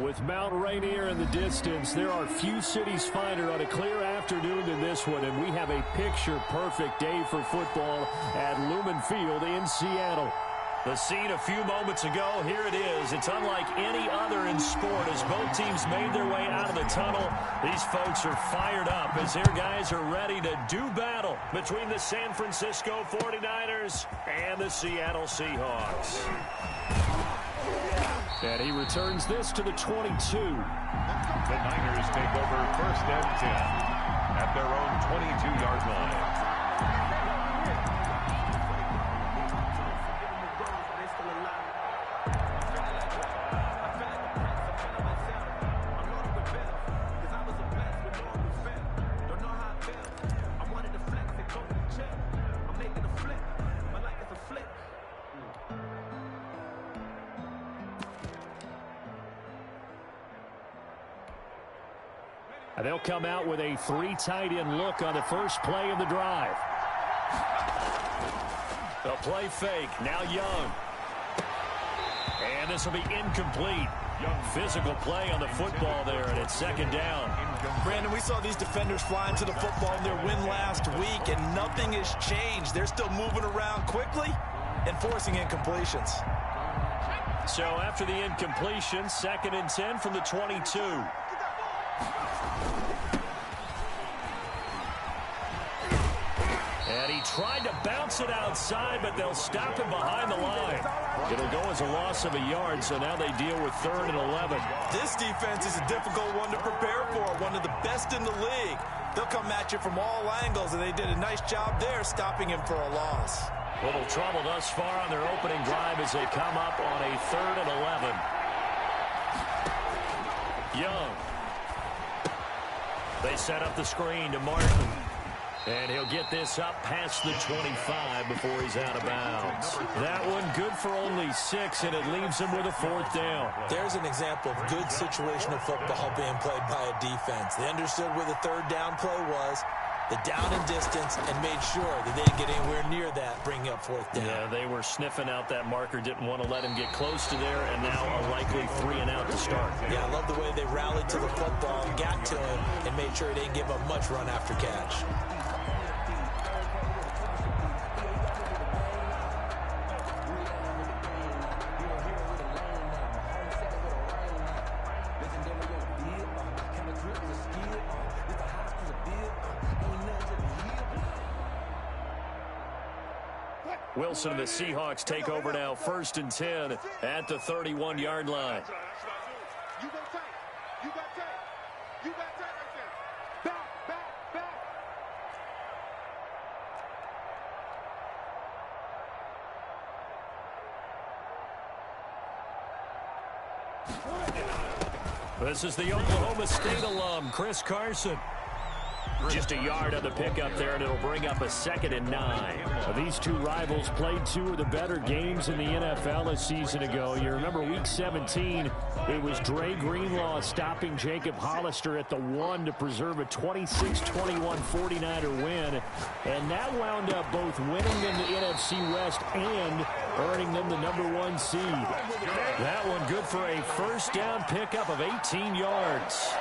With Mount Rainier in the distance, there are few cities finer on a clear afternoon than this one, and we have a picture-perfect day for football at Lumen Field in Seattle. The scene a few moments ago, here it is. It's unlike any other in sport as both teams made their way out of the tunnel. These folks are fired up as their guys are ready to do battle between the San Francisco 49ers and the Seattle Seahawks. And he returns this to the 22. The Niners take over 1st and 10 at their own 22-yard line. They'll come out with a 3 tight end look on the first play of the drive. The play fake, now Young. And this will be incomplete. Physical play on the football there, and it's 2nd down. Brandon, we saw these defenders flying to the football in their win last week, and nothing has changed. They're still moving around quickly and forcing incompletions. So after the incompletion, 2nd and 10 from the 22. And he tried to bounce it outside, but they'll stop him behind the line. It'll go as a loss of a yard, so now they deal with 3rd and 11. This defense is a difficult one to prepare for, one of the best in the league. They'll come at you from all angles, and they did a nice job there stopping him for a loss. Little trouble thus far on their opening drive as they come up on a 3rd and 11. Young. They set up the screen to Martin. And he'll get this up past the 25 before he's out of bounds. That one good for only 6, and it leaves him with a 4th down. There's an example of good situational football being played by a defense. They understood where the 3rd down play was, the down and distance, and made sure that they didn't get anywhere near that, bringing up 4th down. Yeah, they were sniffing out that marker, didn't want to let him get close to there, and now a likely 3 and out to start. Yeah, I love the way they rallied to the football and got to him and made sure he didn't give up much run after catch. Wilson and the Seahawks take over now, 1st and 10 at the 31-yard line. You got tight. You got tight. You got tight right there. Back. This is the Oklahoma State alum, Chris Carson. Just a yard on the pickup there, and it'll bring up a 2nd and 9. These two rivals played 2 of the better games in the NFL a season ago. You remember Week 17, it was Dre Greenlaw stopping Jacob Hollister at the 1 to preserve a 26-21 49er win. And that wound up both winning them the NFC West and earning them the #1 seed. That one good for a 1st down pickup of 18 yards.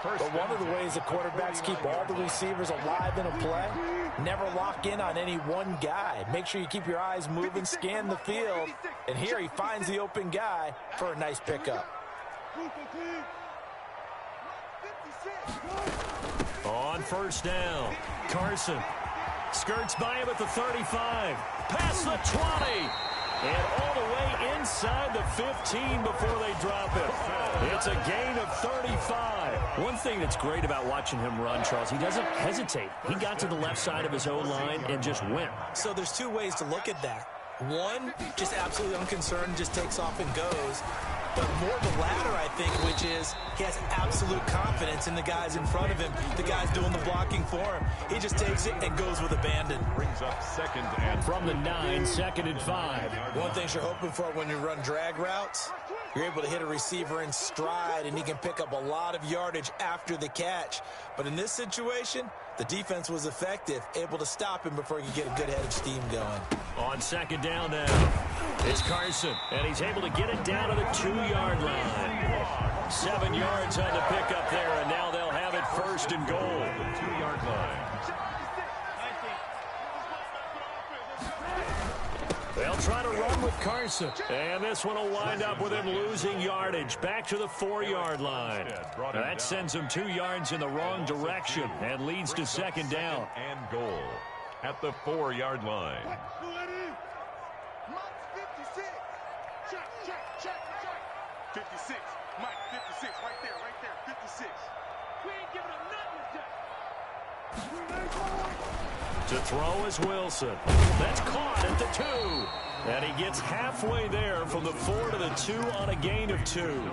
But one of the ways the quarterbacks keep all the receivers alive in a play, never lock in on any one guy. Make sure you keep your eyes moving, scan the field, and here he finds the open guy for a nice pickup. On 1st down, Carson skirts by him at the 35, past the 20, and all the way inside the 15 before they drop it. It's a gain of 35. One thing that's great about watching him run, Charles, he doesn't hesitate. He got to the left side of his own line and just went. So there's 2 ways to look at that. One, just absolutely unconcerned, just takes off and goes. But more the latter, I think, which is he has absolute confidence in the guys in front of him, the guys doing the blocking for him. He just takes it and goes with abandon. Brings up 2nd and from the 9, 2nd and 5. One thing you're hoping for when you run drag routes, you're able to hit a receiver in stride, and he can pick up a lot of yardage after the catch. But in this situation, the defense was effective, able to stop him before he could get a good head of steam going. On 2nd down now, it's Carson, and he's able to get it down to the 2-yard line. 7 yards on the pickup there, and now they'll have it first and goal. The 2-yard line. They'll try to run with Carson. And this one will wind up with him losing yardage. Back to the 4-yard line. Now that sends him 2 yards in the wrong direction and leads to second down. And goal at the 4-yard line. 56. Mike, 56. Right there. 56. We ain't giving up nothing. To throw is Wilson. That's caught at the 2. And he gets halfway there from the 4 to the 2 on a gain of 2.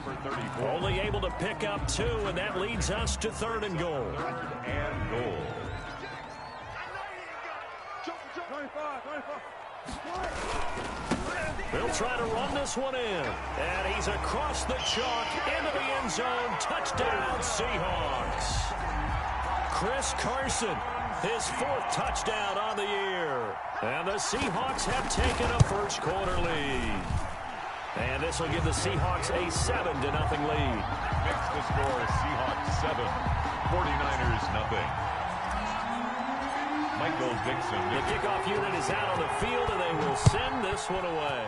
Only able to pick up 2, and that leads us to 3rd and goal. 3rd and goal. They'll try to run this one in. And he's across the chalk into the end zone. Touchdown, Seahawks. Chris Carson, his 4th touchdown on the year. And the Seahawks have taken a first quarter lead. And this will give the Seahawks a 7-0 lead. Makes the score Seahawks 7, 49ers nothing. Michael Dixon. The kickoff unit is out on the field, and they will send this one away.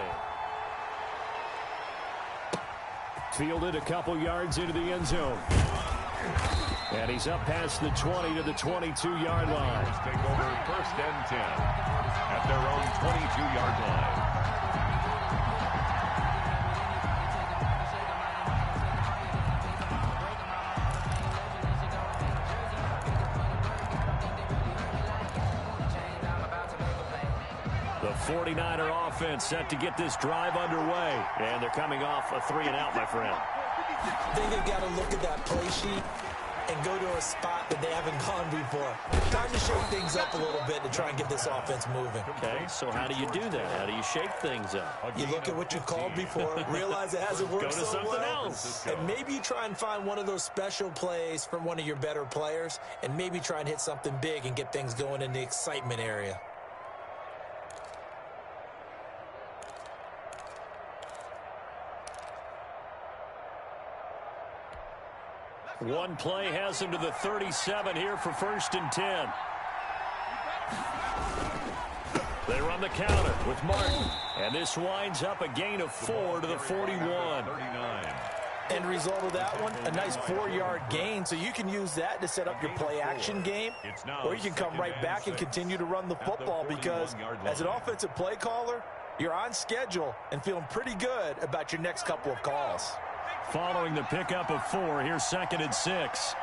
Fielded a couple yards into the end zone. And he's up past the 20 to the 22-yard line. Take over 1st and 10 at their own 22-yard line. The 49er offense set to get this drive underway. And they're coming off a 3-and-out, my friend. I think they've got to look at that play sheet and go to a spot that they haven't gone before. Time to shake things up a little bit to try and get this offense moving. Okay, so how do you do that? How do you shake things up? You look at what you've called before, realize it hasn't worked Go to so something well, else. and maybe you try and find one of those special plays from one of your better players, and maybe try and hit something big and get things going in the excitement area. One play has him to the 37 here for 1st and 10. They run the counter with Martin. And this winds up a gain of 4 to the 41. 39. End result of that one, a nice 4-yard gain, so you can use that to set up your play-action game, or you can come right back and continue to run the football because as an offensive play caller, you're on schedule and feeling pretty good about your next couple of calls. Following the pickup of 4, here's 2nd and 6.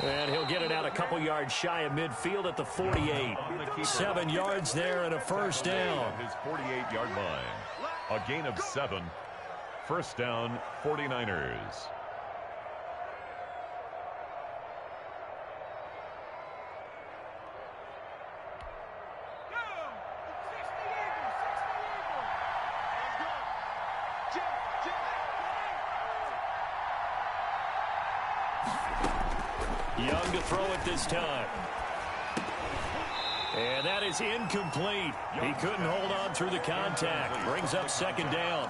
And he'll get it out a couple yards shy of midfield at the 48. 7 yards there and a first down. His 48-yard line. A gain of 7. First down, 49ers. Young to throw it this time. And that is incomplete. He couldn't hold on through the contact. Brings up 2nd down.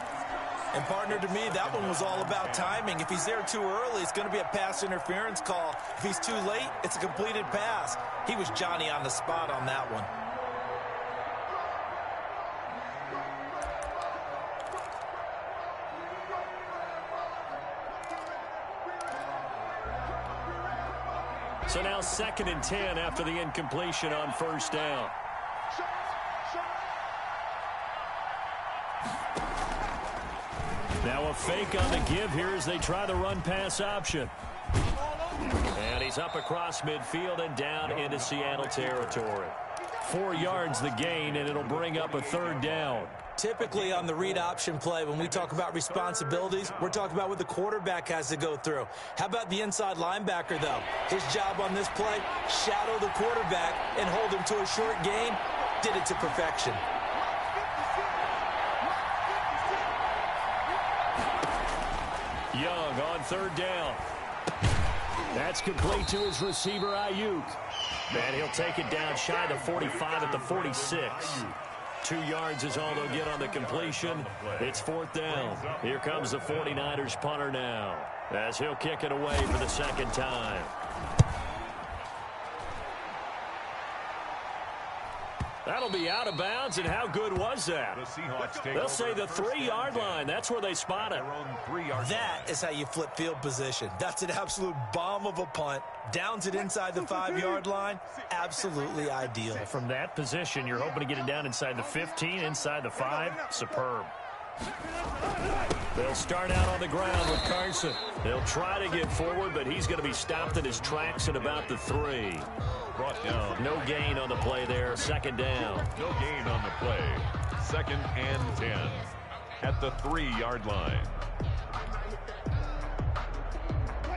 And partner, to me, that one was all about timing. If he's there too early, it's going to be a pass interference call. If he's too late, it's a completed pass. He was Johnny on the spot on that one. So now 2nd and 10 after the incompletion on first down. Now a fake on the give here as they try the run-pass option. And he's up across midfield and down into Seattle territory. 4 yards the gain, and it'll bring up a 3rd down. Typically on the read option play, when we talk about responsibilities, we're talking about what the quarterback has to go through. How about the inside linebacker, though? His job on this play, shadow the quarterback and hold him to a short gain. Did it to perfection. Young on 3rd down. That's complete to his receiver, Ayuk. And he'll take it down shy of the 45 at the 46. 2 yards is all they'll get on the completion. It's 4th down. Here comes the 49ers punter now, as he'll kick it away for the 2nd time. That'll be out of bounds, and how good was that? They'll say the 3-yard line. That's where they spot it. That is how you flip field position. That's an absolute bomb of a punt. Downs it inside the 5-yard line. Absolutely ideal. From that position, you're hoping to get it down inside the 15, inside the 5. Superb. They'll start out on the ground with Carson. They'll try to get forward, but he's going to be stopped in his tracks at about the 3. Brought down. No gain on the play there. 2nd down. No gain on the play. 2nd and 10 at the 3-yard line.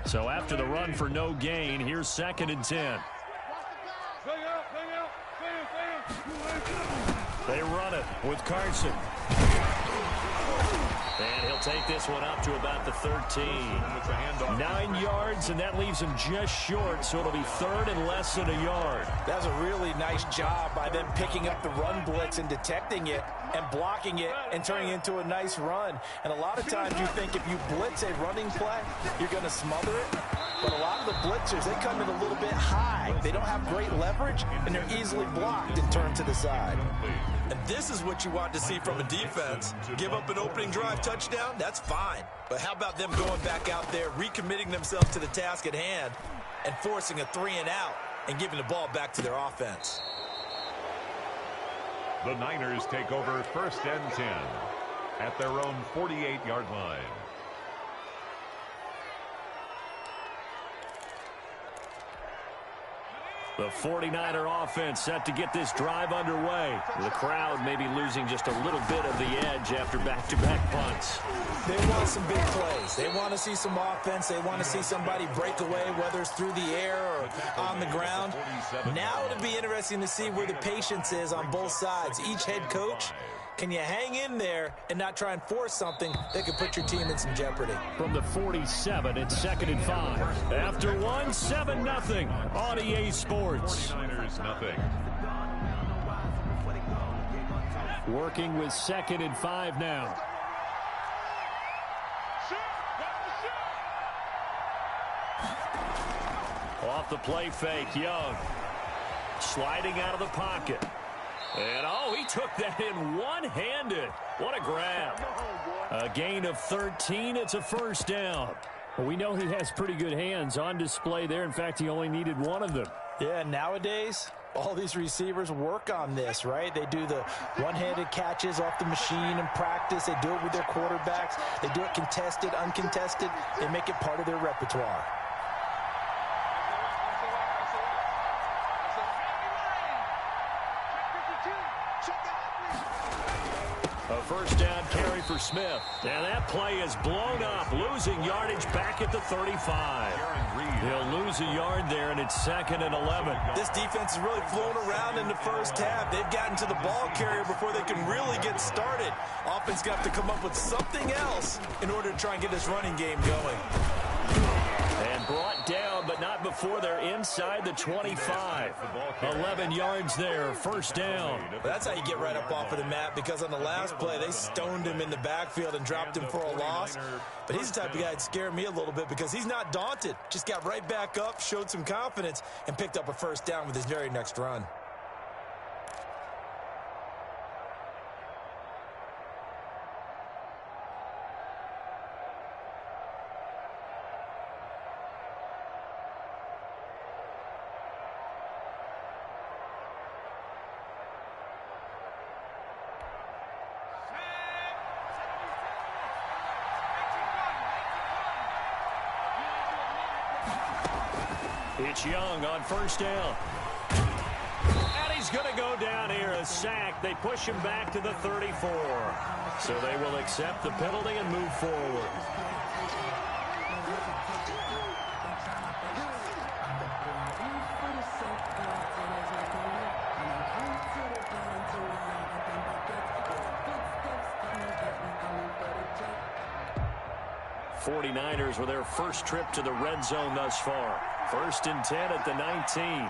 So after the run for no gain, here's 2nd and 10. They run it with Carson. And he'll take this one up to about the 13. 9 yards, and that leaves him just short, so it'll be 3rd and less than a yard. That was a really nice job by them picking up the run blitz and detecting it and blocking it and turning it into a nice run. And a lot of times you think if you blitz a running play, you're going to smother it. But a lot of the blitzers, they come in a little bit high. They don't have great leverage, and they're easily blocked and turned to the side. And this is what you want to see from a defense. Give up an opening drive touchdown, that's fine. But how about them going back out there, recommitting themselves to the task at hand, and forcing a 3-and-out and giving the ball back to their offense. The Niners take over 1st and 10 at their own 48-yard line. The 49er offense set to get this drive underway. The crowd may be losing just a little bit of the edge after back-to-back punts. They want some big plays. They want to see some offense. They want to see somebody break away, whether it's through the air or on the ground. Now it'll be interesting to see where the patience is on both sides. Each head coach, can you hang in there and not try and force something that could put your team in some jeopardy? From the 47, it's 2nd and 5. After 1, 7-0 on EA Sports. 49ers nothing. Working with 2nd and 5 now. Off the play fake, Young. Sliding out of the pocket. And, oh, he took that in one-handed. What a grab. A gain of 13. It's a 1st down. Well, we know he has pretty good hands on display there. In fact, he only needed one of them. Yeah, nowadays, all these receivers work on this, right? They do the one-handed catches off the machine in practice. They do it with their quarterbacks. They do it contested, uncontested. They make it part of their repertoire. A 1st down carry for Smith. And that play is blown up, losing yardage back at the 35. He'll lose a yard there, and it's 2nd and 11. This defense is really flown around in the first half. They've gotten to the ball carrier before they can really get started. Offense got to come up with something else in order to try and get this running game going. And brought down, but not before they're inside the 25. 11 yards there, 1st down. That's how you get right up off of the mat, because on the last play, they stoned him in the backfield and dropped him for a loss. But he's the type of guy that scared me a little bit because he's not daunted. Just got right back up, showed some confidence, and picked up a 1st down with his very next run. It's Young on 1st down. And he's going to go down here, a sack. They push him back to the 34. So they will accept the penalty and move forward. '49ers with their first trip to the red zone thus far. 1st and 10 at the 19.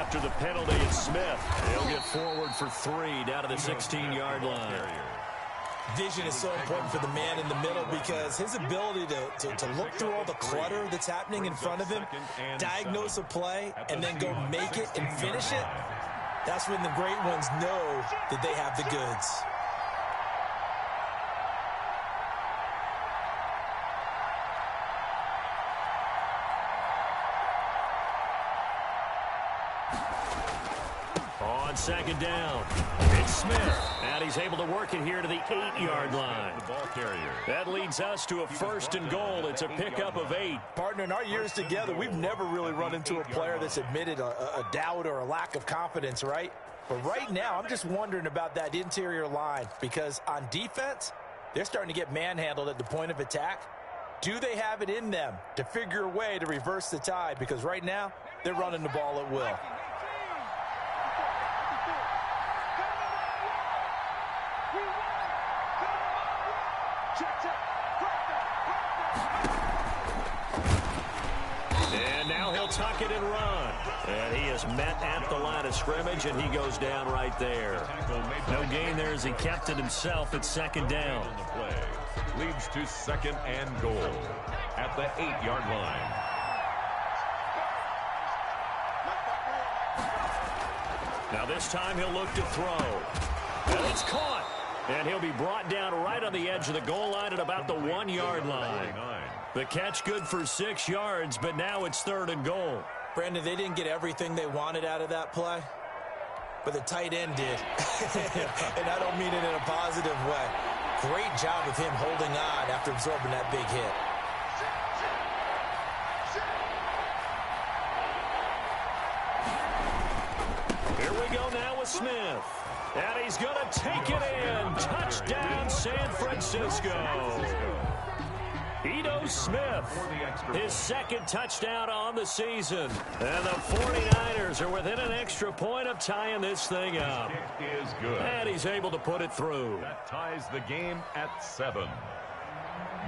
after the penalty, it's Smith. He'll get forward for 3 down to the 16-yard line. Vision is so important for the man in the middle because his ability to look through all the clutter that's happening in front of him, diagnose a play, and then go make it and finish it, that's when the great ones know that they have the goods. On second down, it's Smith, and he's able to work it here to the 8-yard line. That leads us to a 1st and goal. It's a pickup of 8. Partner, in our years together, we've never really run into a player that's admitted a doubt or a lack of confidence, right? But right now, I'm just wondering about that interior line because on defense, they're starting to get manhandled at the point of attack. Do they have it in them to figure a way to reverse the tide? Because right now, they're running the ball at will. And now he'll tuck it and run. And he is met at the line of scrimmage, and he goes down right there. No gain there as he kept it himself at 2nd down. Leads to 2nd and goal at the 8-yard line. Now this time he'll look to throw. And it's caught. And he'll be brought down right on the edge of the goal line at about the 1-yard line. The catch good for 6 yards, but now it's 3rd and goal. Brandon, they didn't get everything they wanted out of that play, but the tight end did. And I don't mean it in a positive way. Great job of him holding on after absorbing that big hit. Here we go now with Smith. And he's going to take it in. Touchdown, San Francisco. Ito Smith, his 2nd touchdown on the season. And the 49ers are within an extra point of tying this thing up. It is good. And he's able to put it through. That ties the game at 7.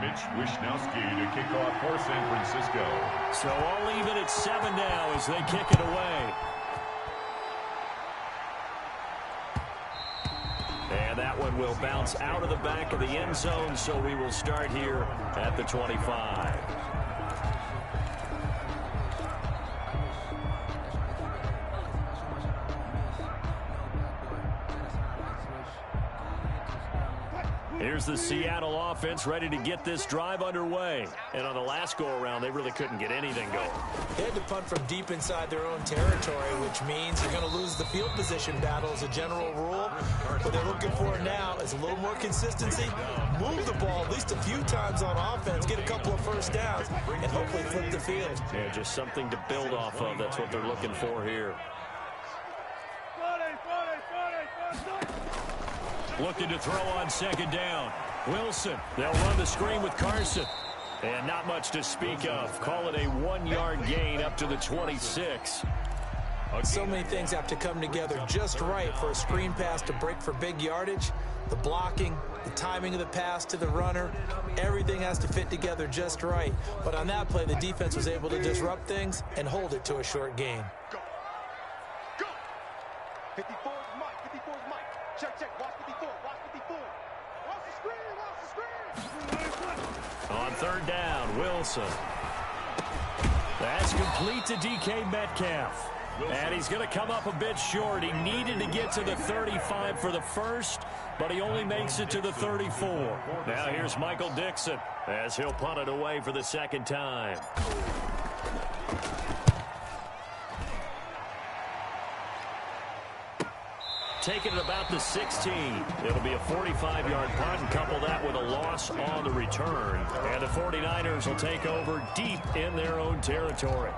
Mitch Wishnowsky to kick off for San Francisco. So all even at 7 now as they kick it away. And that one will bounce out of the back of the end zone, so we will start here at the 25. Here's the Seattle offense ready to get this drive underway. And on the last go-around, they really couldn't get anything going. They had to punt from deep inside their own territory, which means you're going to lose the field position battle as a general rule. What they're looking for now is a little more consistency, move the ball at least a few times on offense, get a couple of first downs, and hopefully flip the field. Yeah, just something to build off of. That's what they're looking for here. Looking to throw on 2nd down. Wilson, they'll run the screen with Carson. And not much to speak of. Call it a 1-yard gain up to the 26. So many things have to come together just right for a screen pass to break for big yardage. The blocking, the timing of the pass to the runner, everything has to fit together just right. But on that play, the defense was able to disrupt things and hold it to a short gain. Go. Go. 54 is Mike. 54 is Mike. Check, check. Watch 54. Watch 54. Watch the screen. Watch the screen. On 3rd down, Wilson. That's complete to DK Metcalf. And he's going to come up a bit short. He needed to get to the 35 for the first, but he only makes it to the 34. Now here's Michael Dixon as he'll punt it away for the 2nd time. Taking it about the 16. It'll be a 45-yard punt and couple that with a loss on the return. And the 49ers will take over deep in their own territory.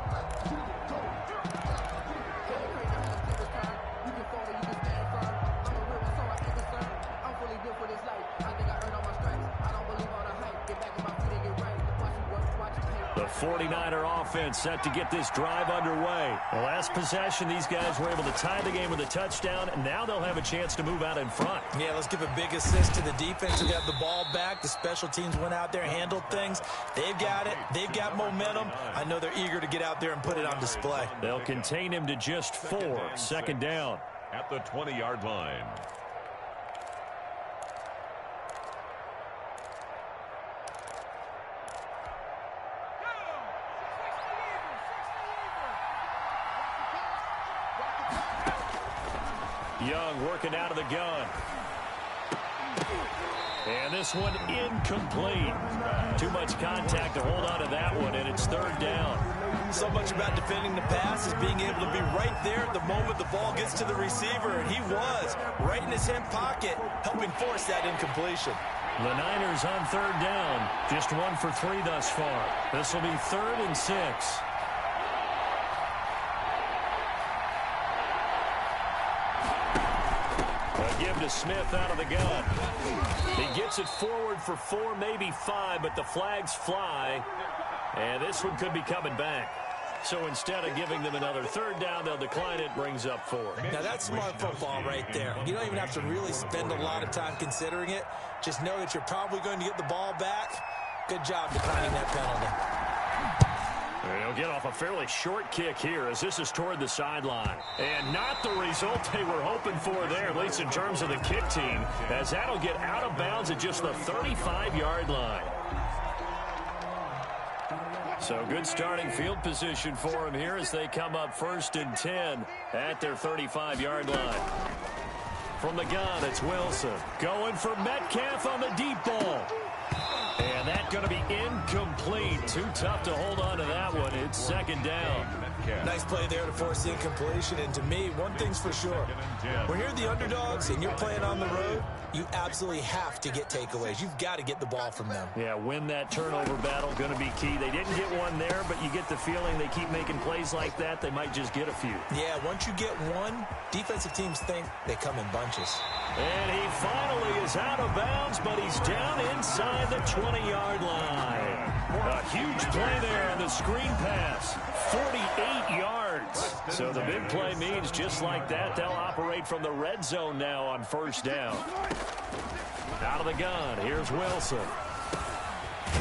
The 49er offense set to get this drive underway. The last possession, these guys were able to tie the game with a touchdown, and now they'll have a chance to move out in front. Yeah, let's give a big assist to the defense who got the ball back. The special teams went out there, handled things. They've got it. They've got momentum. I know they're eager to get out there and put it on display. They'll contain him to just 4. Second down. At the 20-yard line. Young working out of the gun. And this one incomplete. Too much contact to hold on to that one, and it's third down. So much about defending the pass is being able to be right there at the moment the ball gets to the receiver, and he was right in his hip pocket, helping force that incompletion. The Niners on third down. Just 1 for 3 thus far. This will be 3rd and 6. Give to Smith out of the gun. He gets it forward for 4, maybe 5, but the flags fly. And this one could be coming back. So instead of giving them another third down, they'll decline it, brings up 4. Now that's smart football right there. You don't even have to really spend a lot of time considering it. Just know that you're probably going to get the ball back. Good job declining that penalty. They'll get off a fairly short kick here as this is toward the sideline. And not the result they were hoping for there, at least in terms of the kick team, as that'll get out of bounds at just the 35-yard line. So good starting field position for him here as they come up 1st and 10 at their 35-yard line. From the gun, it's Wilson. Going for Metcalf on the deep ball. And that's going to be incomplete. Too tough to hold on to that one. It's second down. Nice play there to force the incompletion. And to me, one thing's for sure. When you're the underdogs and you're playing on the road, you absolutely have to get takeaways. You've got to get the ball from them. Yeah, win that turnover battle, going to be key. They didn't get one there, but you get the feeling they keep making plays like that, they might just get a few. Yeah, once you get one, defensive teams think they come in bunches. And he finally is out of bounds, but he's down inside the 20-yard line. A huge play there on the screen pass. 48 yards. So the big play means just like that, they'll operate from the red zone now on first down. Out of the gun, here's Wilson.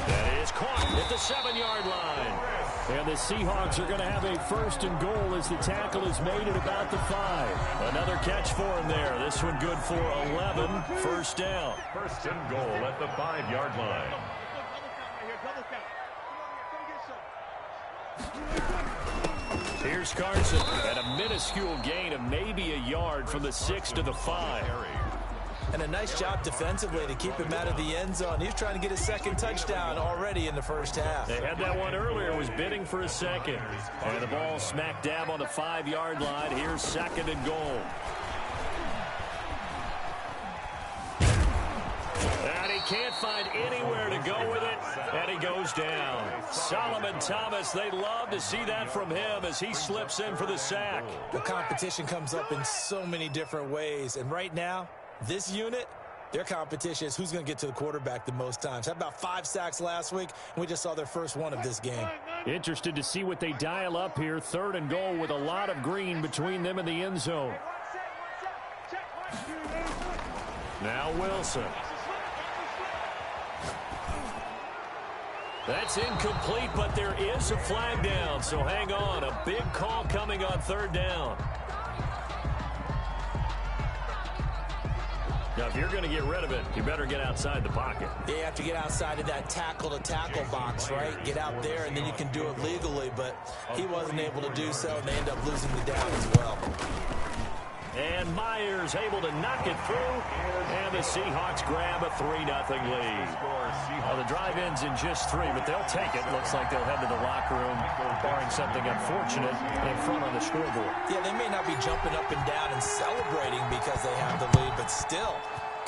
That is caught at the 7-yard line. And the Seahawks are going to have a 1st and goal as the tackle is made at about the 5. Another catch for him there. This one good for 11. First down. 1st and goal at the 5-yard line. Here's Carson at a minuscule gain of maybe a yard from the 6 to the 5. And a nice job defensively to keep him out of the end zone. He's trying to get his 2nd touchdown already in the first half. They had that one earlier, was bidding for a 2nd. And the ball smack dab on the 5-yard line. Here's 2nd and goal. And he can't find anywhere to go with it, and he goes down. Solomon Thomas, they love to see that from him as he slips in for the sack. The competition comes up in so many different ways, and right now, this unit, their competition is who's going to get to the quarterback the most times. Had about 5 sacks last week, and we just saw their first one of this game. Interested to see what they dial up here. 3rd and goal with a lot of green between them and the end zone. Now Wilson. That's incomplete, but there is a flag down, so hang on. A big call coming on 3rd down. Now, if you're going to get rid of it, you better get outside the pocket. Yeah, you have to get outside of that tackle-to-tackle box, right? Get out there, and then you can do it legally, but he wasn't able to do so, and they end up losing the down as well. And Myers able to knock it through, and the Seahawks grab a 3-0 lead. Well, the drive ends in just 3, but they'll take it. Looks like they'll head to the locker room, barring something unfortunate, in front on the scoreboard. Yeah, they may not be jumping up and down and celebrating because they have the lead, but still,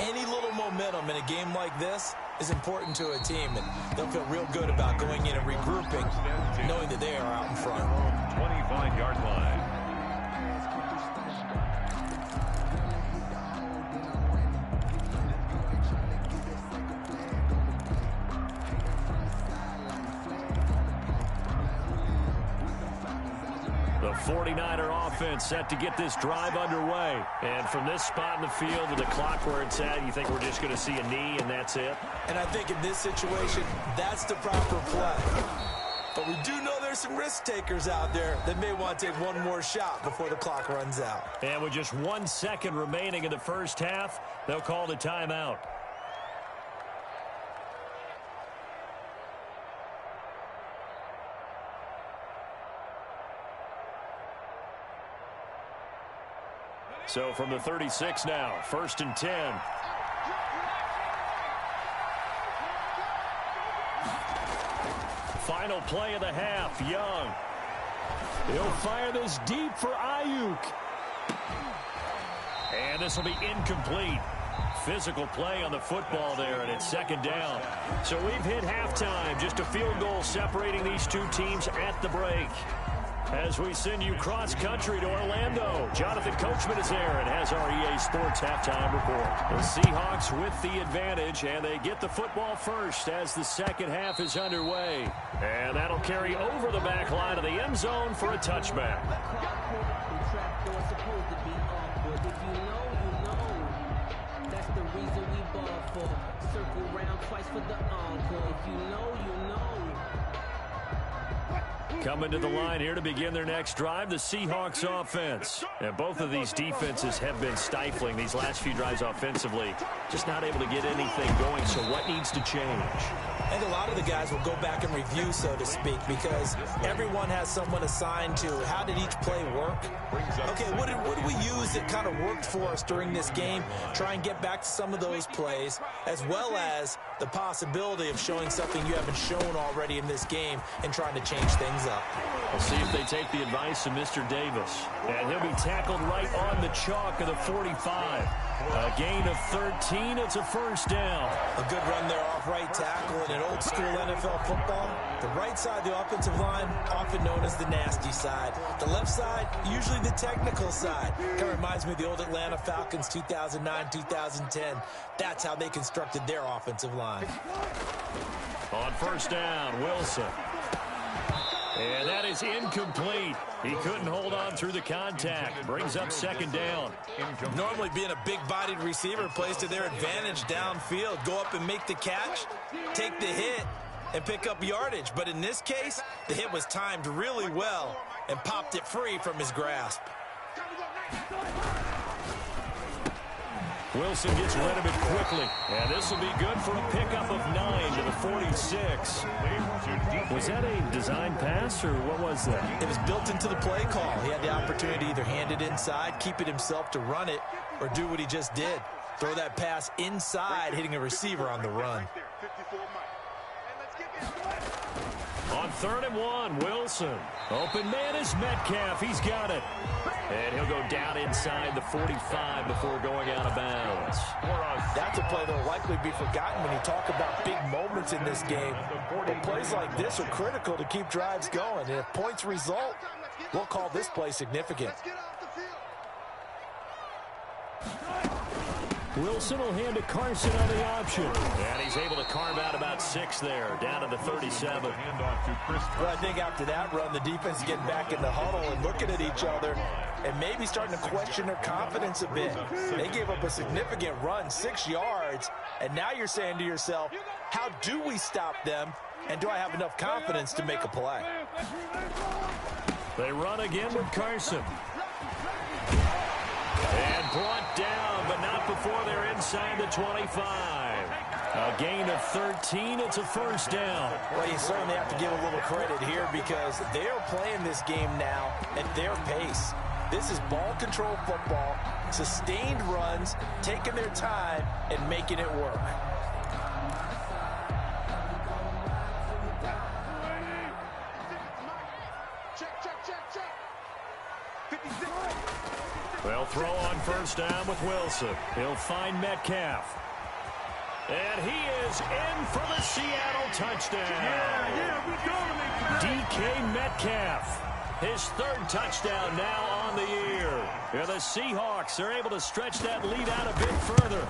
any little momentum in a game like this is important to a team, and they'll feel real good about going in and regrouping, knowing that they are out in front. 25-yard line. The 49er offense set to get this drive underway. And from this spot in the field with the clock where it's at, you think we're just going to see a knee and that's it? And I think in this situation, that's the proper play. But we do know there's some risk takers out there that may want to take one more shot before the clock runs out. And with just 1 second remaining in the first half, they'll call the timeout. So from the 36 now, 1st and 10. Final play of the half, Young. He'll fire this deep for Ayuk. And this will be incomplete. Physical play on the football there, and it's 2nd down. So we've hit halftime, just a field goal separating these two teams at the break. As we send you cross-country to Orlando, Jonathan Coachman is there and has our EA Sports halftime report. The Seahawks with the advantage, and they get the football first as the second half is underway. And that'll carry over the back line of the end zone for a touchback. That's the reason we ball for. Circle round twice for the encore. If you know, you know. Coming to the line here to begin their next drive, the Seahawks offense. And both of these defenses have been stifling these last few drives offensively. Just not able to get anything going, so what needs to change? And a lot of the guys will go back and review, so to speak, because everyone has someone assigned to how did each play work. Okay, what did we use that kind of worked for us during this game? Try and get back to some of those plays, as well as the possibility of showing something you haven't shown already in this game and trying to change things up. We'll see if they take the advice of Mr. Davis. And he'll be tackled right on the chalk of the 45. A gain of 13. It's a 1st down. A good run there off right tackle. In an old school NFL football, the right side of the offensive line, often known as the nasty side. The left side, usually the technical side. Kind of reminds me of the old Atlanta Falcons 2009, 2010. That's how they constructed their offensive line. On 1st down, Wilson. And that is incomplete. He couldn't hold on through the contact. Brings up 2nd down. Normally being a big-bodied receiver plays to their advantage downfield. Go up and make the catch, take the hit, and pick up yardage. But in this case, the hit was timed really well and popped it free from his grasp. Wilson gets rid of it quickly. And this will be good for a pickup of 9 to the 46. Was that a design pass, or what was that? It was built into the play call. He had the opportunity to either hand it inside, keep it himself to run it, or do what he just did. Throw that pass inside, hitting a receiver on the run. On 3rd and 1, Wilson. Open man is Metcalf. He's got it. And he'll go down inside the 45 before going out of bounds. That's a play that will likely be forgotten when you talk about big moments in this game. But plays like this are critical to keep drives going. And if points result, we'll call this play significant. Wilson will hand to Carson on the option. And he's able to carve out about 6 there, down to the 37. Well, I think after that run, the defense is getting back in the huddle and looking at each other and maybe starting to question their confidence a bit. They gave up a significant run, 6 yards, and now you're saying to yourself, how do we stop them, and do I have enough confidence to make a play? They run again with Carson. And brought down, but not before they're inside the 25. A gain of 13. It's a 1st down. Well, you certainly have to give a little credit here because they're playing this game now at their pace. This is ball control football, sustained runs, taking their time, and making it work. They'll throw on 1st down with Wilson. He'll find Metcalf. And he is in for the Seattle touchdown. DK Metcalf. His third touchdown now on the year. Yeah, the Seahawks are able to stretch that lead out a bit further.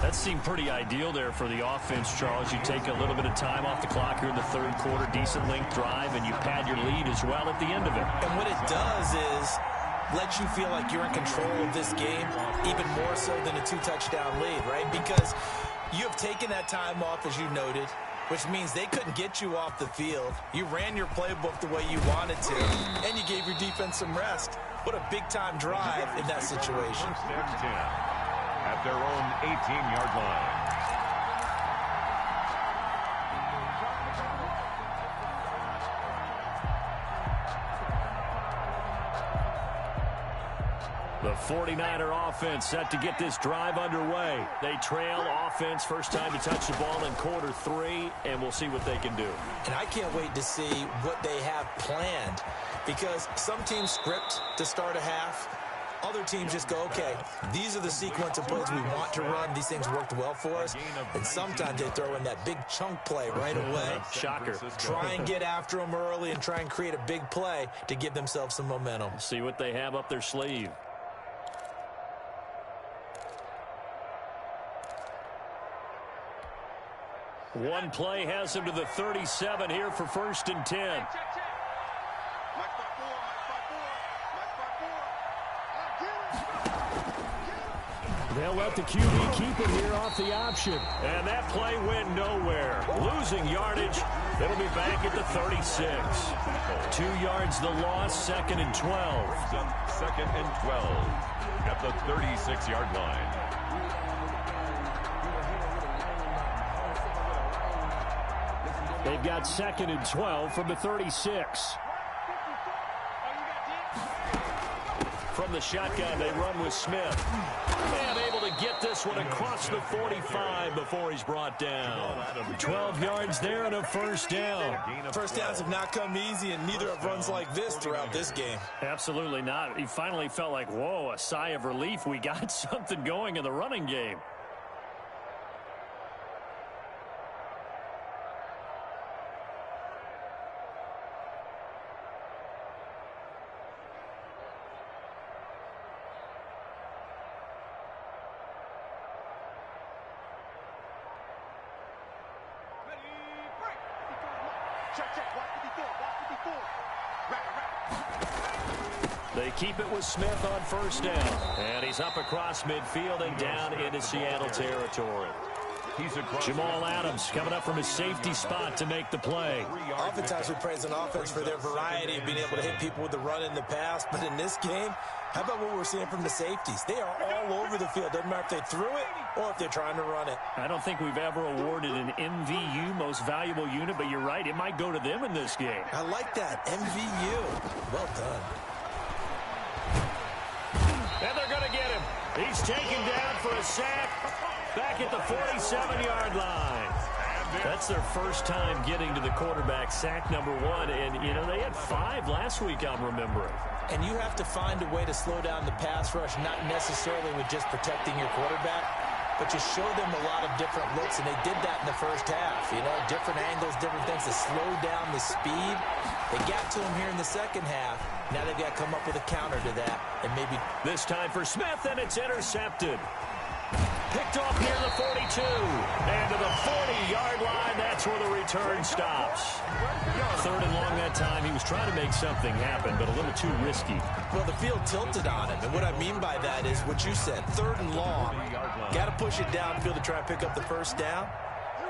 That seemed pretty ideal there for the offense, Charles. You take a little bit of time off the clock here in the third quarter, decent length drive, and you pad your lead as well at the end of it. And what it does is let you feel like you're in control of this game, even more so than a 2-touchdown lead, right? Because you have taken that time off, as you noted, which means they couldn't get you off the field. You ran your playbook the way you wanted to, and you gave your defense some rest. What a big-time drive in that situation. First and 10 at their own 18-yard line. The 49er offense set to get this drive underway. They trail offense, first time to touch the ball in quarter 3, and we'll see what they can do. And I can't wait to see what they have planned, because some teams script to start a half. Other teams just go, okay, these are the sequence of plays we want to run. These things worked well for us. And sometimes they throw in that big chunk play right away. Shocker. Try and get after them early and try and create a big play to give themselves some momentum. See what they have up their sleeve. One play has him to the 37 here for first and 10. They'll let the QB keep it here off the option. And that play went nowhere. Losing yardage. It'll be back at the 36. 2 yards the loss, second and 12. Second and 12 at the 36-yard line. They've got second and 12 from the 36. From the shotgun, they run with Smith. And able to get this one across the 45 before he's brought down. 12 yards there and a first down. First downs have not come easy, and neither have runs like this throughout this game. Absolutely not. He finally felt like, whoa, a sigh of relief. We got something going in the running game. They keep it with Smith on first down. And he's up across midfield and down into Seattle territory. Jamal Adams coming up from his safety spot to make the play. Oftentimes we praise an offense for their variety of being able to hit people with the run in the pass. But in this game, how about what we're seeing from the safeties? They are all over the field. Doesn't matter if they threw it or if they're trying to run it. I don't think we've ever awarded an MVU, most valuable unit, but you're right, it might go to them in this game. I like that, MVU. Well done. And they're going to get him. He's taken down for a sack back at the 47-yard line. That's their first time getting to the quarterback, sack number 1. And, you know, they had 5 last week, I'm remembering. And you have to find a way to slow down the pass rush, not necessarily with just protecting your quarterback, but you show them a lot of different looks, and they did that in the first half. You know, different angles, different things to slow down the speed. They got to him here in the second half. Now they've got to come up with a counter to that, and maybe this time for Smith, and it's intercepted. Picked off near the 42. And to the 40-yard line, that's where the return stops. Third and long that time. He was trying to make something happen, but a little too risky. Well, the field tilted on him, and what I mean by that is what you said. Third and long. Got to push it downfield to try and pick up the first down.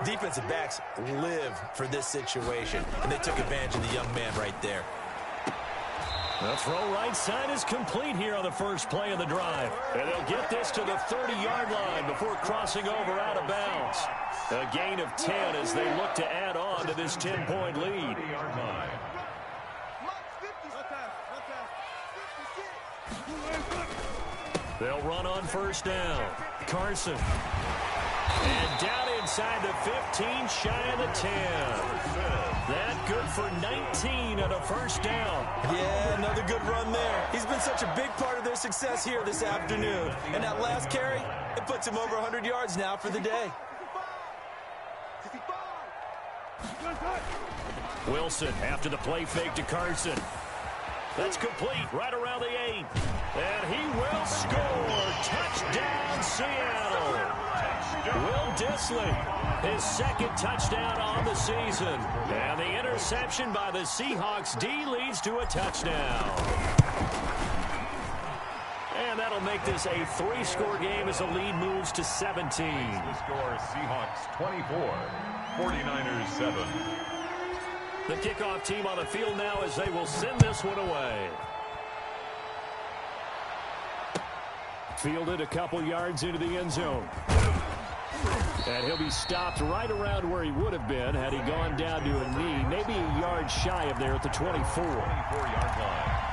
Defensive backs live for this situation, and they took advantage of the young man right there. The throw right side is complete here on the first play of the drive. And they'll get this to the 30-yard line before crossing over out of bounds. A gain of 10 as they look to add on to this 10-point lead. They'll run on first down. Carson. And down inside the 15, shy of the 10. That good for 19 on a first down. Yeah, another good run there. He's been such a big part of their success here this afternoon. And that last carry, it puts him over 100 yards now for the day. Wilson after the play fake to Carson. That's complete right around the 8. And he will score. Touchdown, Seattle. Will Dissly, his second touchdown on the season. And the interception by the Seahawks D leads to a touchdown. And that'll make this a 3-score game as the lead moves to 17. The score, Seahawks 24, 49ers 7. The kickoff team on the field now as they will send this one away. Fielded a couple yards into the end zone. And he'll be stopped right around where he would have been had he gone down to a knee, maybe a yard shy of there at the 24. 24-yard line.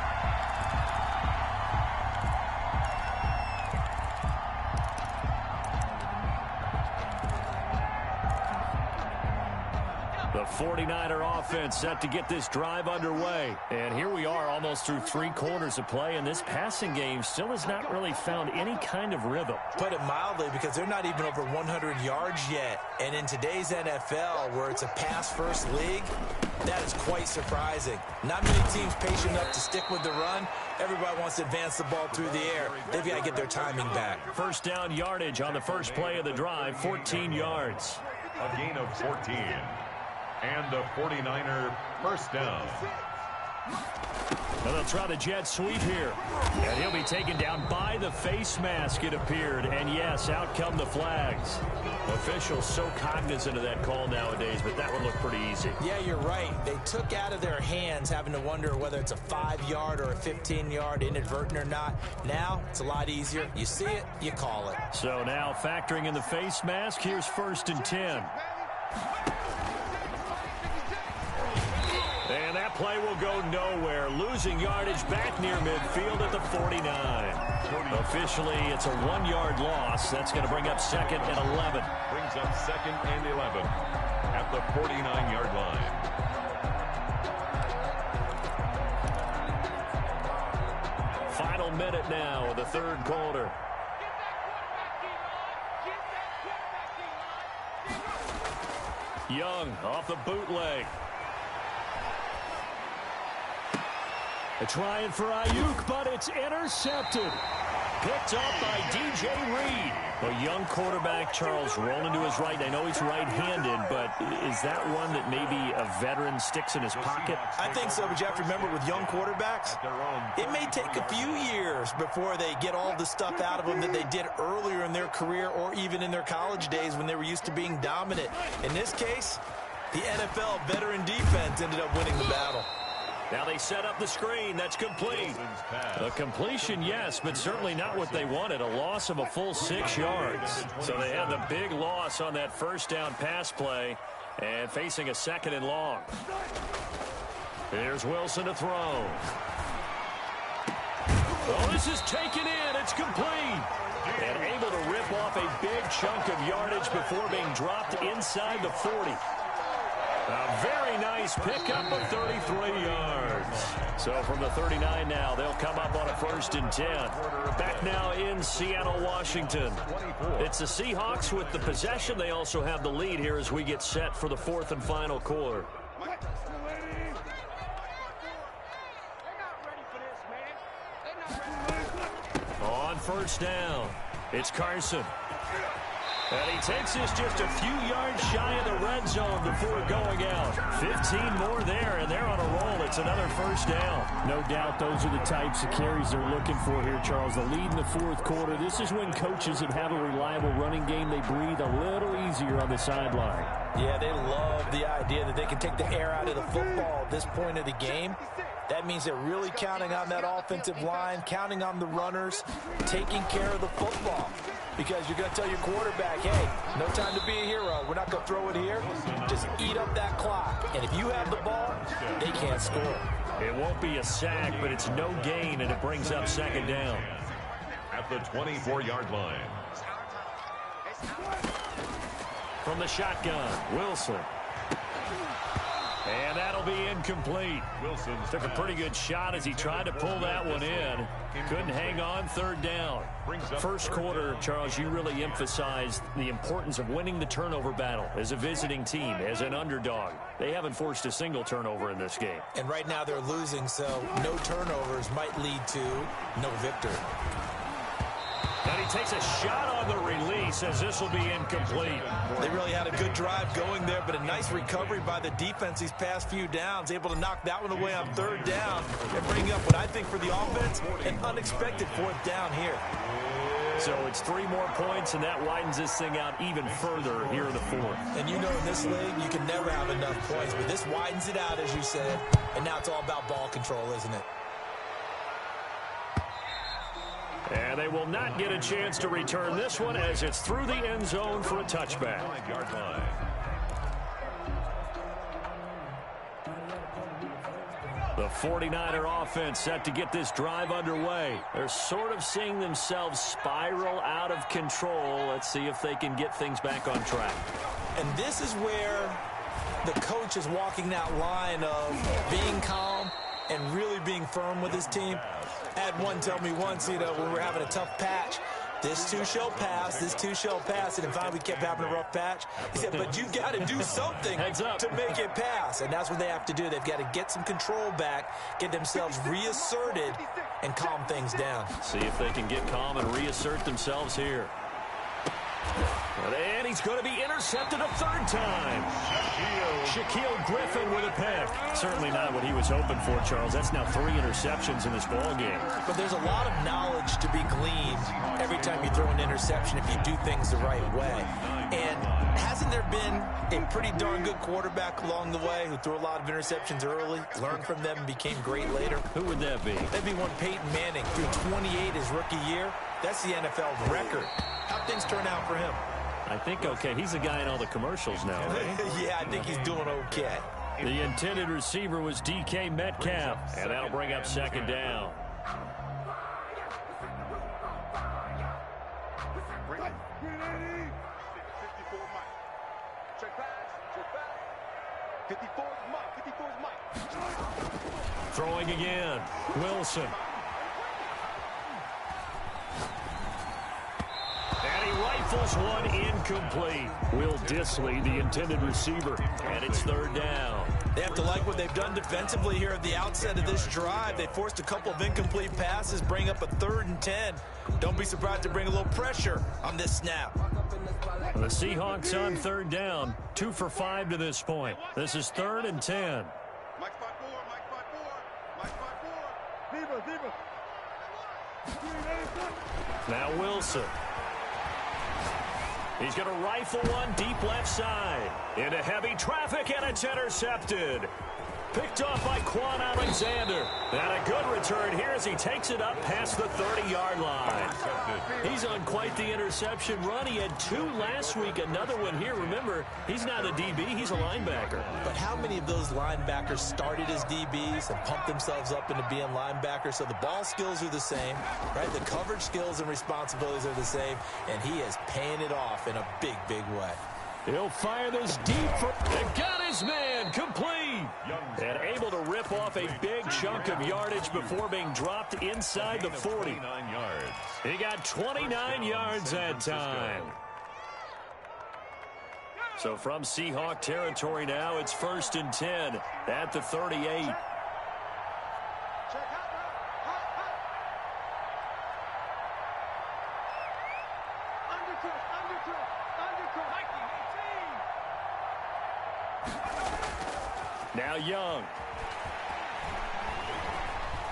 The 49er offense set to get this drive underway. And here we are almost through 3 quarters of play, and this passing game still has not really found any kind of rhythm. Put it mildly, because they're not even over 100 yards yet. And in today's NFL, where it's a pass-first league, that is quite surprising. Not many teams patient enough to stick with the run. Everybody wants to advance the ball through the air. They've got to get their timing back. First down yardage on the first play of the drive, 14 yards. A gain of 14. And a 49er first down. And they'll try the jet sweep here. And he'll be taken down by the face mask, it appeared. And yes, out come the flags. Officials so cognizant of that call nowadays, but that would look pretty easy. Yeah, you're right. They took out of their hands having to wonder whether it's a 5-yard or a 15-yard, inadvertent or not. Now, it's a lot easier. You see it, you call it. So now factoring in the face mask, here's 1st and 10. And that play will go nowhere. Losing yardage back near midfield at the 49. Officially, it's a 1-yard loss. That's going to bring up 2nd and 11. Brings up 2nd and 11 at the 49-yard line. Final minute now of the 3rd quarter. Young off the bootleg. Trying for Ayuk, but it's intercepted. Picked up by DJ Reed. A young quarterback, Charles, rolling to his right. I know he's right-handed, but is that one that maybe a veteran sticks in his pocket? I think so, but you have to remember with young quarterbacks, it may take a few years before they get all the stuff out of them that they did earlier in their career or even in their college days when they were used to being dominant. In this case, the NFL veteran defense ended up winning the battle. Now they set up the screen. That's complete. A completion, yes, but certainly not what they wanted. A loss of a full 6 yards. So they had the big loss on that first down pass play and facing a 2nd and long. Here's Wilson to throw. Oh, this is taken in. It's complete. And able to rip off a big chunk of yardage before being dropped inside the 40. A very nice pickup of 33 yards. So from the 39 now, they'll come up on a 1st and 10. Back now in Seattle, Washington. It's the Seahawks with the possession. They also have the lead here as we get set for the 4th and final quarter. On 1st down, it's Carson. And he takes this just a few yards shy of the red zone before going out. 15 more there, and they're on a roll. It's another 1st down. No doubt those are the types of carries they're looking for here, Charles. The lead in the 4th quarter. This is when coaches that have a reliable running game, they breathe a little easier on the sideline. Yeah, they love the idea that they can take the air out of the football at this point of the game. That means they're really counting on that offensive line, counting on the runners, taking care of the football. Because you're going to tell your quarterback, hey, no time to be a hero. We're not going to throw it here. Just eat up that clock. And if you have the ball, they can't score. It won't be a sack, but it's no gain, and it brings up 2nd down. At the 24-yard line. From the shotgun, Wilson. And that'll be incomplete. Wilson Took a pretty good shot as he tried to pull that one in. Couldn't hang on, third down. First quarter, Charles, you really emphasized the importance of winning the turnover battle as a visiting team, as an underdog. They haven't forced a single turnover in this game. And right now they're losing, so no turnovers might lead to no victory. And he takes a shot on the release as this will be incomplete. They really had a good drive going there, but a nice recovery by the defense these past few downs, able to knock that one away on third down and bring up what I think for the offense, an unexpected fourth down here. So it's 3 more points, and that widens this thing out even further here in the fourth. And you know in this league, you can never have enough points, but this widens it out, as you said, and now it's all about ball control, isn't it? And they will not get a chance to return this one as it's through the end zone for a touchback. 5-yard line. The 49er offense set to get this drive underway. They're sort of seeing themselves spiral out of control. Let's see if they can get things back on track. And this is where the coach is walking that line of being calm and really being firm with his team. I had one tell me once, when we were having a tough patch, this too shall pass, this too shall pass. And finally we kept having a rough patch. He said, but you got to do something to make it pass. And that's what they have to do. They've got to get some control back, get themselves reasserted, and calm things down. See if they can get calm and reassert themselves here. And he's going to be intercepted a third time. Shaquille Griffin with a pick. Certainly not what he was hoping for, Charles. That's now 3 interceptions in this ball game. But there's a lot of knowledge to be gleaned every time you throw an interception if you do things the right way. And hasn't there been a pretty darn good quarterback along the way who threw a lot of interceptions early, learned from them, and became great later? Who would that be? That'd be one Peyton Manning, threw 28 his rookie year. That's the NFL record. How'd things turn out for him? I think okay. He's the guy in all the commercials now, right? Yeah, I think he's doing okay. The intended receiver was DK Metcalf, and that'll bring up second down. Throwing again, Wilson. And he rifles one incomplete. Will Dissly, the intended receiver, and it's third down. They have to like what they've done defensively here at the outset of this drive. They forced a couple of incomplete passes, bring up a 3rd and 10. Don't be surprised to bring a little pressure on this snap. The Seahawks on third down, 2 for 5 to this point. This is 3rd and 10. Now Wilson. He's going to rifle one deep left side. Into heavy traffic, and it's intercepted. Picked off by Quan Alexander. And a good return here as he takes it up past the 30-yard line. He's on quite the interception run. He had 2 last week, another one here. Remember, he's not a DB, he's a linebacker. But how many of those linebackers started as DBs and pumped themselves up into being linebackers? So the ball skills are the same, right? The coverage skills and responsibilities are the same, and he is paying it off in a big, big way. He'll fire this deep for... And got his man complete. And able to rip off a big chunk of yardage before being dropped inside the 40. Yards. He got 29 yards that time. So from Seahawk territory now, it's 1st and 10 at the 38. Now Young.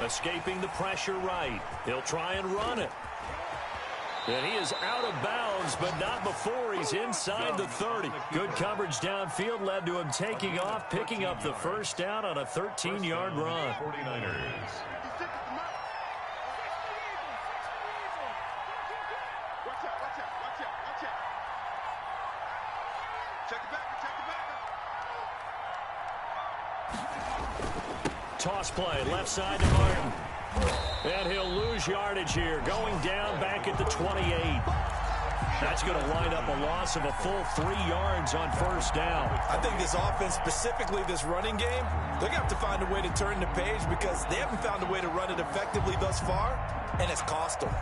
Escaping the pressure right. He'll try and run it. And he is out of bounds, but not before he's inside the 30. Good coverage downfield led to him taking off, picking up the first down on a 13-yard run. 49ers. Toss play, left side to Martin. And he'll lose yardage here, going down back at the 28. That's going to wind up a loss of a full 3 yards on first down. I think this offense, specifically this running game, they're going to have to find a way to turn the page because they haven't found a way to run it effectively thus far, and it's cost them.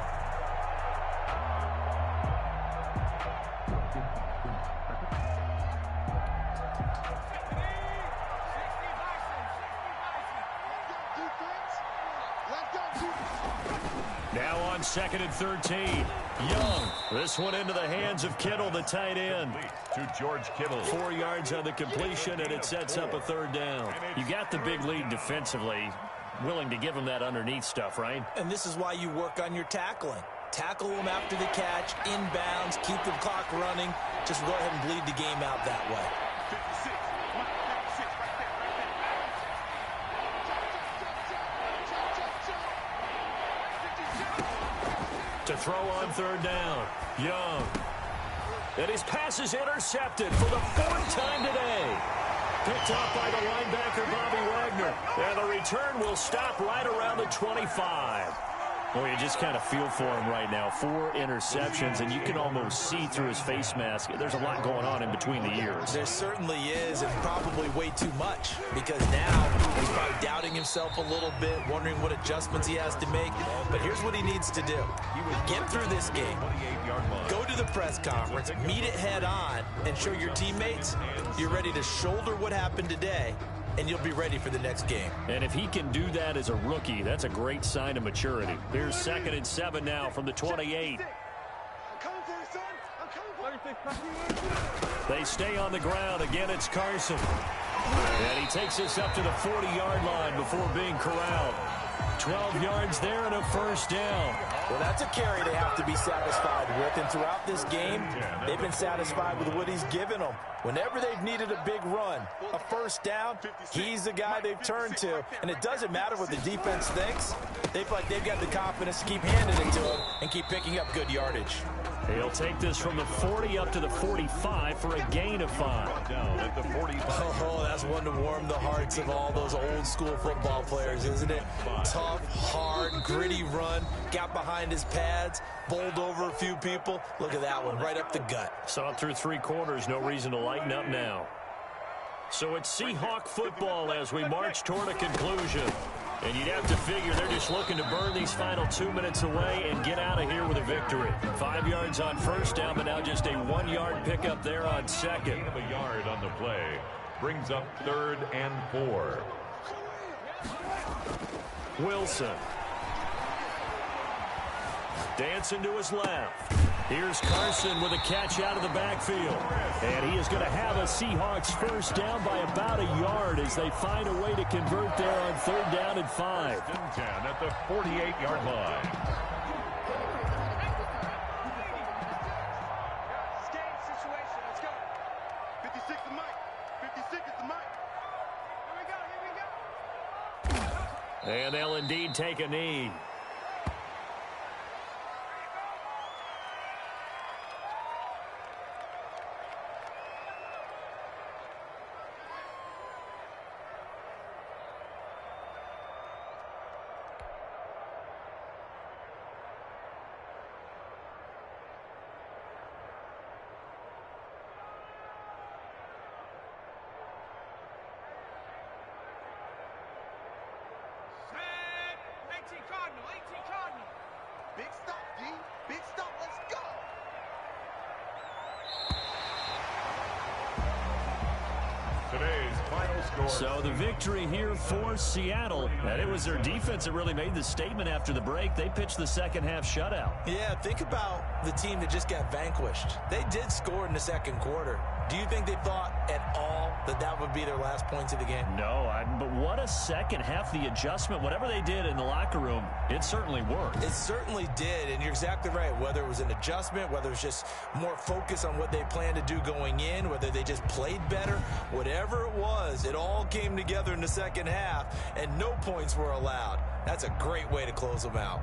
Now on 2nd and 13. Young. This one into the hands of Kittle, the tight end. To George Kittle. 4 yards on the completion, and it sets up a 3rd down. You got the big lead defensively. Willing to give them that underneath stuff, right? And this is why you work on your tackling. Tackle them after the catch, inbounds, keep the clock running. Just go ahead and bleed the game out that way. 56. To throw on 3rd down. Young. And his pass is intercepted for the 4th time today. Picked off by the linebacker, Bobby Wagner. And the return will stop right around the 25. Well, you just kind of feel for him right now. 4 interceptions, and you can almost see through his face mask. There's a lot going on in between the ears. There certainly is, and probably way too much, because now he's probably doubting himself a little bit, wondering what adjustments he has to make. But here's what he needs to do. Get through this game. Go to the press conference, meet it head on, and show your teammates you're ready to shoulder what happened today, and you'll be ready for the next game. And if he can do that as a rookie, that's a great sign of maturity. Here's 2nd and 7 now from the 28. They stay on the ground. Again, it's Carson. And he takes us up to the 40-yard line before being corralled. 12 yards there and a 1st down. Well, that's a carry they have to be satisfied with. And throughout this game, they've been satisfied with what he's given them. Whenever they've needed a big run, a 1st down, he's the guy they've turned to. And it doesn't matter what the defense thinks. They feel like they've got the confidence to keep handing it to him and keep picking up good yardage. He'll take this from the 40 up to the 45 for a gain of 5. Down at the 45. Oh, that's one to warm the hearts of all those old school football players, isn't it? Tough, hard, gritty run. Got behind his pads, bowled over a few people. Look at that one, right up the gut. Saw it through 3 quarters. No reason to lighten up now. So it's Seahawk football as we march toward a conclusion. And you'd have to figure they're just looking to burn these final 2 minutes away and get out of here with a victory. 5 yards on 1st down, but now just a 1-yard pickup there on 2nd. A yard on the play. Brings up 3rd and 4. Wilson. Dancing to his left. Here's Carson with a catch out of the backfield. And he is going to have a Seahawks 1st down by about a yard as they find a way to convert there on 3rd down and 5. 10 at the 48-yard line. Game situation. Let's go. 56 is Mike. 56 is the Mike. Here we go. And they'll indeed take a knee. Big stop, D. Big stop. Let's go. Today's final score. So the victory here for Seattle. And it was their defense that really made the statement after the break. They pitched the 2nd half shutout. Yeah, think about the team that just got vanquished. They did score in the 2nd quarter. Do you think they thought at all that that would be their last points of the game? No, but what a 2nd half. The adjustment, whatever they did in the locker room, it certainly worked. It certainly did, and you're exactly right. Whether it was an adjustment, whether it was just more focus on what they planned to do going in, whether they just played better, whatever it was, it all came together in the 2nd half, and no points were allowed. That's a great way to close them out.